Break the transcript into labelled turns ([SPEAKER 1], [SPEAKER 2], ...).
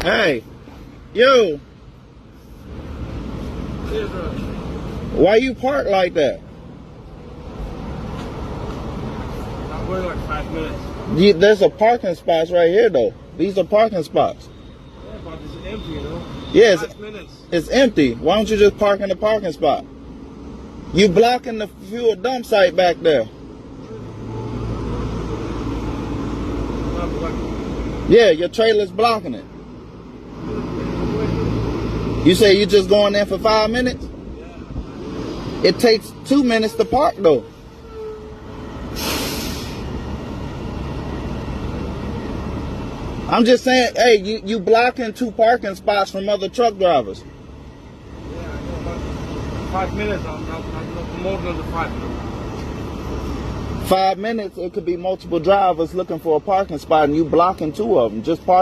[SPEAKER 1] Hey, yo,
[SPEAKER 2] Yeah, bro.
[SPEAKER 1] why you park like that?
[SPEAKER 2] I'm going like 5 minutes.
[SPEAKER 1] There's a parking spots right here though. These are parking spots.
[SPEAKER 2] Yeah, but it's empty, you know?
[SPEAKER 1] Yes,
[SPEAKER 2] 5 minutes.
[SPEAKER 1] it's empty. Why don't you just park in the parking spot? You blocking the fuel dump site back there. Yeah, your trailer's blocking it. You say you just going there for 5 minutes? It takes 2 minutes to park though. I'm just saying, hey, you blocking 2 parking spots from other truck drivers.
[SPEAKER 2] Yeah, I know, but 5 minutes, I'm not more than the 5 minutes.
[SPEAKER 1] 5 minutes, it could be multiple drivers looking for a parking spot and you blocking 2 of them. Just park.